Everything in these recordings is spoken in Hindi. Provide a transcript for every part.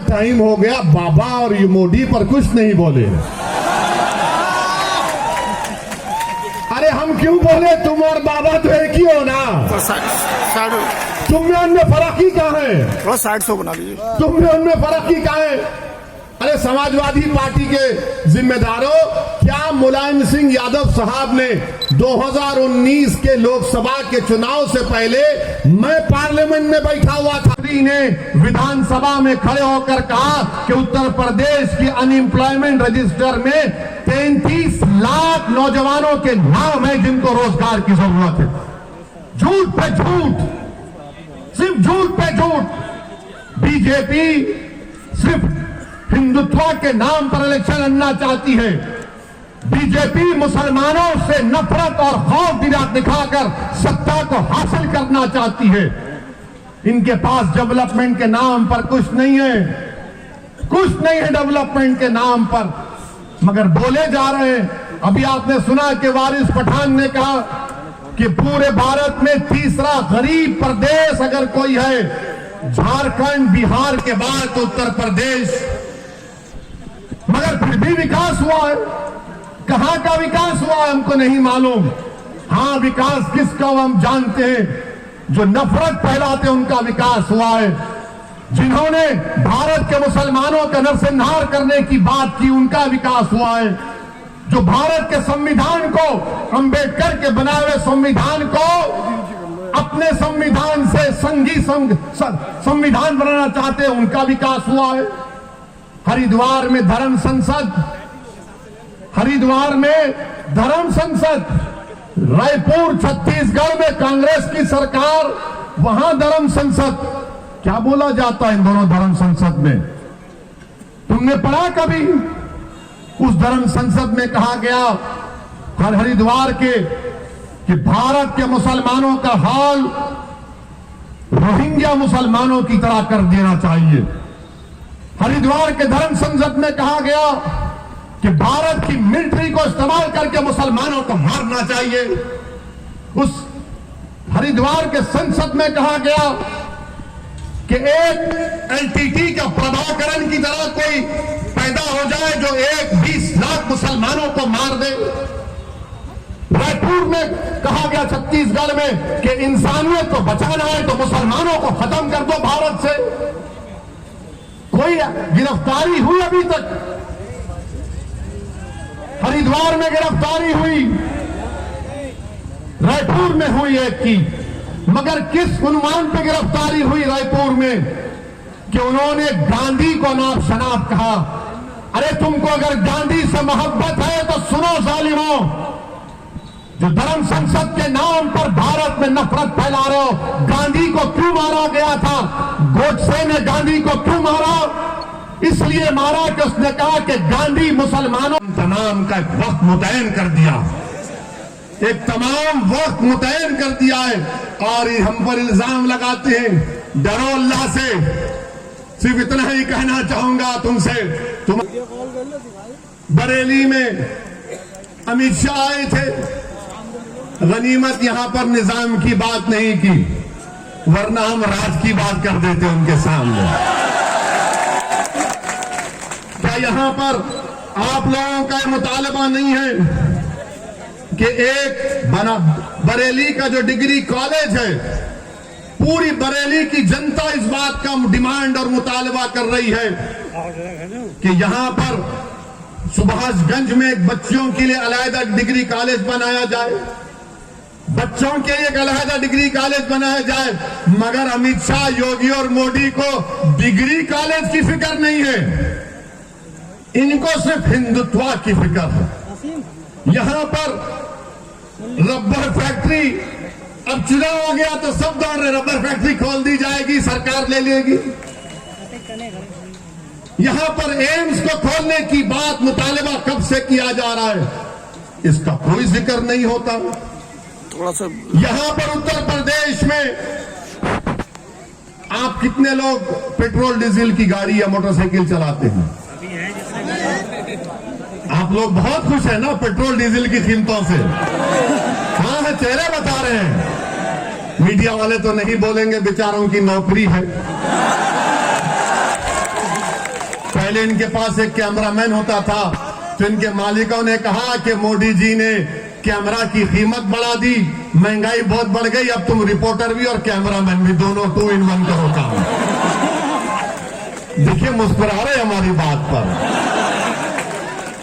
टाइम हो गया, बाबा और ये मोदी पर कुछ नहीं बोले। अरे हम क्यों बोले, तुम और बाबा तो एक ही हो ना। तुम में उनमें फर्क ही कहाँ है? थोड़ा 60 बना लीजिए। तुम में उनमें फर्क ही कहाँ है? अरे समाजवादी पार्टी के जिम्मेदारों, क्या मुलायम सिंह यादव साहब ने 2019 के लोकसभा के चुनाव से पहले, मैं पार्लियामेंट में बैठा हुआ था, ने विधानसभा में खड़े होकर कहा कि उत्तर प्रदेश की अनएम्प्लॉयमेंट रजिस्टर में 33 लाख नौजवानों के नाम है जिनको रोजगार की जरूरत है। झूठ पे झूठ, सिर्फ झूठ पे झूठ। बीजेपी सिर्फ हिंदुत्व के नाम पर इलेक्शन लड़ना चाहती है। बीजेपी मुसलमानों से नफरत और खौफ दिखाकर सत्ता को हासिल करना चाहती है। इनके पास डेवलपमेंट के नाम पर कुछ नहीं है, कुछ नहीं है डेवलपमेंट के नाम पर, मगर बोले जा रहे हैं। अभी आपने सुना कि वारिस पठान ने कहा कि पूरे भारत में तीसरा गरीब प्रदेश अगर कोई है, झारखंड बिहार के बाद तो उत्तर प्रदेश। मगर फिर भी विकास हुआ है। कहां का विकास हुआ है हमको नहीं मालूम। हाँ, विकास किसका हम जानते हैं, जो नफरत फैलाते उनका विकास हुआ है। जिन्होंने भारत के मुसलमानों का नरसंहार करने की बात की, उनका विकास हुआ है। जो भारत के संविधान को, अंबेडकर के बनाए हुए संविधान को अपने संविधान से संघी संविधान बनाना चाहते हैं, उनका विकास हुआ है। हरिद्वार में धर्म संसद, हरिद्वार में धर्म संसद, रायपुर छत्तीसगढ़ में कांग्रेस की सरकार, वहां धर्म संसद। क्या बोला जाता है इन दोनों धर्म संसद में? तुमने पढ़ा कभी? उस धर्म संसद में कहा गया हरिद्वार के कि भारत के मुसलमानों का हाल रोहिंग्या मुसलमानों की तरह कर देना चाहिए। हरिद्वार के धर्म संसद में कहा गया कि भारत की मिलिट्री को इस्तेमाल करके मुसलमानों को मारना चाहिए। उस हरिद्वार के संसद में कहा गया कि एक एलटीटी का प्रभाकरण की तरह कोई पैदा हो जाए जो 20 लाख मुसलमानों को मार दे। रायपुर में कहा गया छत्तीसगढ़ में कि इंसानियत को बचाना है तो मुसलमानों को खत्म कर दो भारत से। कोई गिरफ्तारी हुई अभी तक? हरिद्वार में गिरफ्तारी हुई, रायपुर में हुई एक की, मगर किस उन्मान पे गिरफ्तारी हुई रायपुर में कि उन्होंने गांधी को नाप शनाप कहा। अरे तुमको अगर गांधी से मोहब्बत है तो सुनो जालिमों, जो धर्म संसद के नाम पर भारत में नफरत फैला रहे हो। गांधी को क्यों मारा गया था? गोडसे ने गांधी को क्यों मारा? इसलिए मारा कि उसने कहा कि गांधी मुसलमानों तमाम का एक वक्त मुतयन कर दिया, एक तमाम वक्त मुतयन कर दिया है। और हम पर इल्जाम लगाते हैं। डरो अल्लाह से। सिर्फ इतना ही कहना चाहूंगा तुमसे, तुम बरेली में अमित शाह आए थे, गनीमत यहां पर निजाम की बात नहीं की, वरना हम राज की बात कर देते उनके सामने। क्या यहां पर आप लोगों का मुतालबा नहीं है कि एक बरेली का जो डिग्री कॉलेज है, पूरी बरेली की जनता इस बात का डिमांड और मुतालबा कर रही है कि यहां पर सुभाषगंज में बच्चों के लिए अलहदा डिग्री कॉलेज बनाया जाए, बच्चों के लिए एक अलहदा डिग्री कॉलेज बनाया जाए। मगर अमित शाह, योगी और मोदी को डिग्री कॉलेज की फिक्र नहीं है, इनको सिर्फ हिंदुत्व की फिक्र है। यहां पर रबर फैक्ट्री, अब चुनाव हो गया तो सब दौड़ रहे, रबर फैक्ट्री खोल दी जाएगी, सरकार ले लेगी। यहां पर एम्स को खोलने की बात, मुतालबा कब से किया जा रहा है, इसका कोई जिक्र नहीं होता। थोड़ा सा यहां पर उत्तर प्रदेश में आप कितने लोग पेट्रोल डीजल की गाड़ी या मोटरसाइकिल चलाते हैं? आप लोग बहुत खुश है ना पेट्रोल डीजल की कीमतों से? हाँ है, चेहरे बता रहे हैं। मीडिया वाले तो नहीं बोलेंगे, बेचारों की नौकरी है। पहले इनके पास एक कैमरामैन होता था, तो इनके मालिकों ने कहा कि मोदी जी ने कैमरा की कीमत बढ़ा दी, महंगाई बहुत बढ़ गई, अब तुम रिपोर्टर भी और कैमरामैन भी दोनों 2 in 1 करो काम। देखिए मुस्कुरा रहे हमारी बात पर,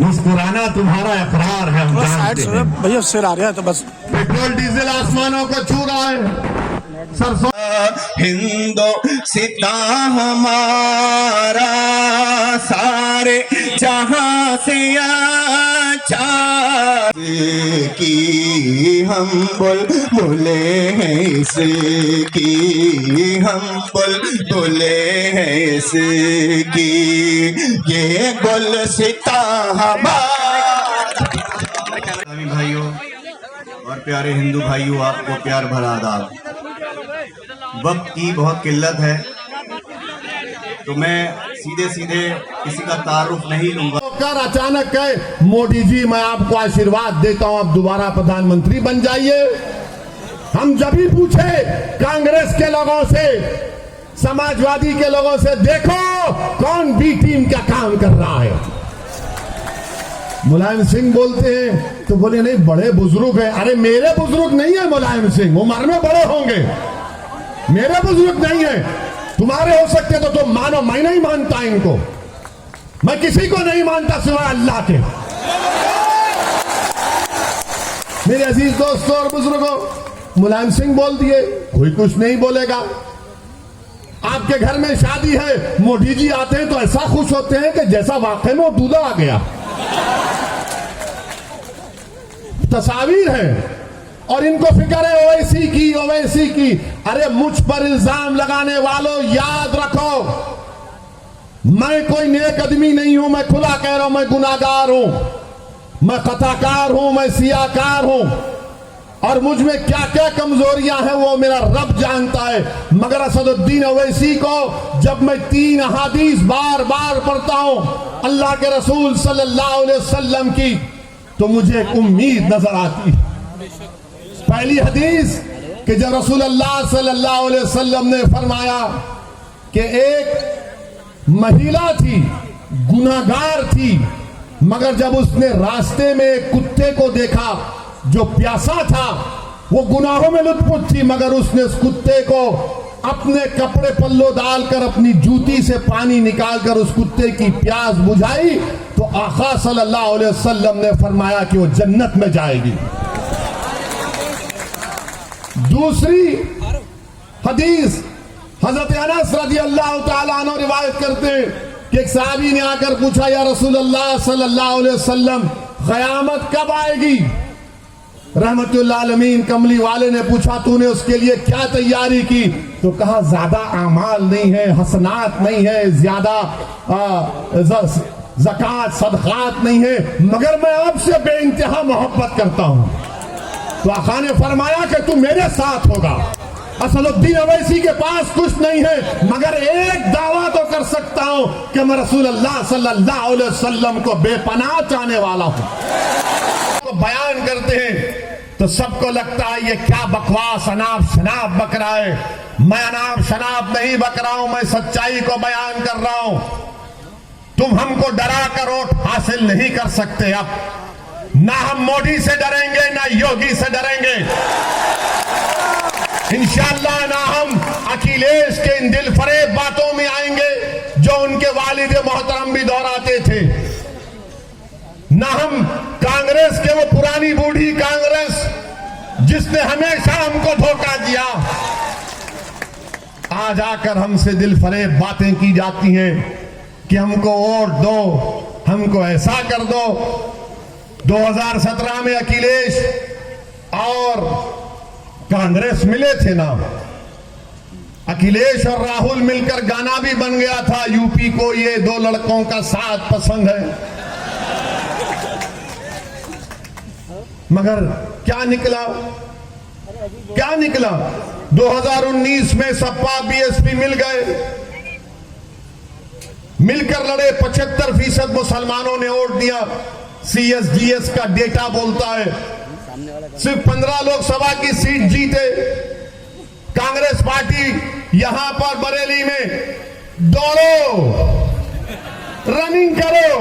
मुस्कुराना तुम्हारा इकरार है, हम जानते हैं। भैया शेर आ रहा है तो बस। पेट्रोल डीजल आसमानों को छू रहा है, सरसों हिंदुस्ता हमारा सारे जहां से अच्छा की हम बुलबुले हैं, इसकी हम बुलबुले हैं, इसकी ये गुलसिता हमारा। भाइयों और प्यारे हिंदू भाइयों, आपको प्यार भरा आदाब। वक्त की बहुत किल्लत है तो मैं सीधे सीधे किसी का तारुफ नहीं लूंगा। कर अचानक कहे मोदी जी मैं आपको आशीर्वाद देता हूं, आप दोबारा प्रधानमंत्री बन जाइए। हम जब भी पूछे कांग्रेस के लोगों से, समाजवादी के लोगों से, देखो कौन बी टीम का काम कर रहा है, मुलायम सिंह बोलते हैं तो बोले नहीं बड़े बुजुर्ग हैं। अरे मेरे बुजुर्ग नहीं है मुलायम सिंह, उम्र में बड़े होंगे, मेरे बुजुर्ग नहीं है, तुम्हारे हो सकते तो तुम मानो, मैं नहीं मानता इनको, मैं किसी को नहीं मानता सिवाय अल्लाह के। मेरे अजीज दोस्तों और बुजुर्गों, मुलायम सिंह बोल दिए, कोई कुछ नहीं बोलेगा। आपके घर में शादी है, मोदी जी आते हैं तो ऐसा खुश होते हैं कि जैसा वाकई में दूल्हा आ गया। तस्वीर है और इनको फिक्र है ओवैसी की, ओवैसी की। अरे मुझ पर इल्जाम लगाने वालों, याद रखो मैं कोई नेक आदमी नहीं हूं, मैं खुला कह रहा हूं, मैं गुनाहगार हूं, मैं खताकार हूं, मैं सियाकार हूं, और मुझ में क्या क्या कमजोरियां हैं वो मेरा रब जानता है। मगर असदुद्दीन ओवैसी को जब मैं 3 अहादीस बार बार पढ़ता हूं अल्लाह के रसूल सल्लल्लाहु अलैहि वसल्लम की, तो मुझे एक उम्मीद नजर आती है। पहली हदीस कि जब रसूल अल्लाह सल्लल्लाहु अलैहि वसल्लम ने फरमाया कि एक महिला थी, गुनाहगार थी, मगर जब उसने रास्ते में एक कुत्ते को देखा जो प्यासा था, वो गुनाहों में लुत्फुत थी, मगर उसने उस कुत्ते को अपने कपड़े पल्लो डालकर अपनी जूती से पानी निकालकर उस कुत्ते की प्यास बुझाई, तो आका सल्लल्लाहु अलैहि वसल्लम ने फरमाया कि वो जन्नत में जाएगी। दूसरी हदीस हजरत अनस रजी अल्लाह तआला अन्हु रिवायत करते हैं कि एक सहाबी ने आकर पूछा, या रसूल अल्लाह सल्लल्लाहु अलैहि वसल्लम क़यामत कब आएगी? रहमतुल्लाह अलमीन कमली वाले ने पूछा तूने उसके लिए क्या तैयारी की? तो कहा ज्यादा अमाल नहीं है, हसनात नहीं है, ज्यादा ज़कात सदकात नहीं है, मगर मैं आपसे बेइंतहा मोहब्बत करता हूं। तो आका ने फरमाया कि तू मेरे साथ होगा। असदुद्दीन ओवैसी के पास कुछ नहीं है, मगर एक दावा तो कर सकता हूं कि मैं रसूल अल्लाह सल्लल्लाहु अलैहि वसल्लम को बेपनाह चाहने वाला हूं। तो बयान करते हैं तो सबको लगता है ये क्या बकवास अनाप शनाप बक रहा है। मैं अनाप शनाप नहीं बक रहा हूं, मैं सच्चाई को बयान कर रहा हूं। तुम हमको डरा कर वोट हासिल नहीं कर सकते। अब ना हम मोदी से डरेंगे ना योगी से डरेंगे, इंशाअल्लाह ना हम अखिलेश के इन दिल फरेब बातों में आएंगे जो उनके वालिद मोहतरम भी दोहराते थे, ना हम कांग्रेस के वो पुरानी बूढ़ी कांग्रेस जिसने हमेशा हमको धोखा दिया। आज आकर हमसे दिल फरेब बातें की जाती हैं कि हमको वोट दो, हमको ऐसा कर दो। 2017 में अखिलेश और कांग्रेस मिले थे ना, अखिलेश और राहुल मिलकर गाना भी बन गया था, यूपी को ये 2 लड़कों का साथ पसंद है। मगर क्या निकला, क्या निकला? 2019 में सपा बीएसपी मिल गए, मिलकर लड़े, 75% मुसलमानों ने वोट दिया। CSDS का डेटा बोलता है सिर्फ 15 लोकसभा की सीट जीते। कांग्रेस पार्टी यहां पर बरेली में दौड़ो रनिंग करो,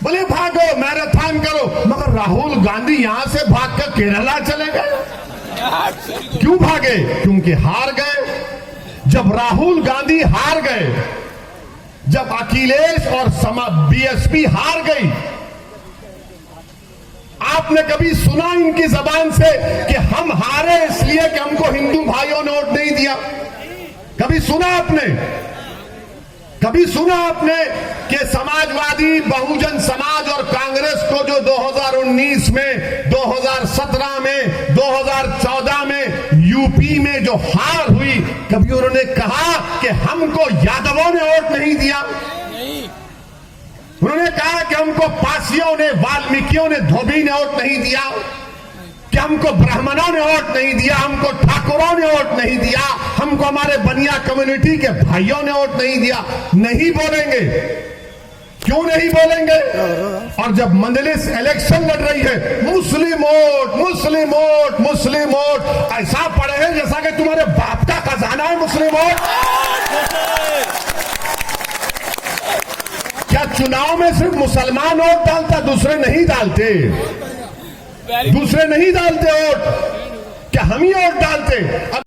बोले भागो, मैराथन करो। मगर राहुल गांधी यहां से भागकर केरला चले गए। क्यों भागे? क्योंकि हार गए। जब राहुल गांधी हार गए, जब अखिलेश और बीएसपी हार गई, आपने कभी सुना इनकी जबान से कि हम हारे इसलिए कि हमको हिंदू भाइयों ने वोट नहीं दिया? कभी सुना आपने? कभी सुना आपने कि समाजवादी, बहुजन समाज और कांग्रेस को जो 2019 में, 2017 में, 2014 में यूपी में जो हार हुई, कभी उन्होंने कहा कि हमको यादवों ने वोट नहीं दिया? उन्होंने कहा कि हमको पासियों ने, वाल्मीकियों ने, धोबी ने वोट नहीं दिया, कि हमको ब्राह्मणों ने वोट नहीं दिया, हमको ठाकुरों ने वोट नहीं दिया, हमको हमारे बनिया कम्युनिटी के भाइयों ने वोट नहीं दिया? नहीं बोलेंगे। क्यों नहीं बोलेंगे? और जब मंजलिस इलेक्शन लड़ रही है, मुस्लिम वोट, मुस्लिम वोट, मुस्लिम वोट, ऐसा पड़े हैं जैसा कि तुम्हारे बाप का खजाना है मुस्लिम वोट। क्या चुनाव में सिर्फ मुसलमान वोट डालता, दूसरे नहीं डालते? दूसरे नहीं डालते वोट? क्या हम ही वोट डालते? अब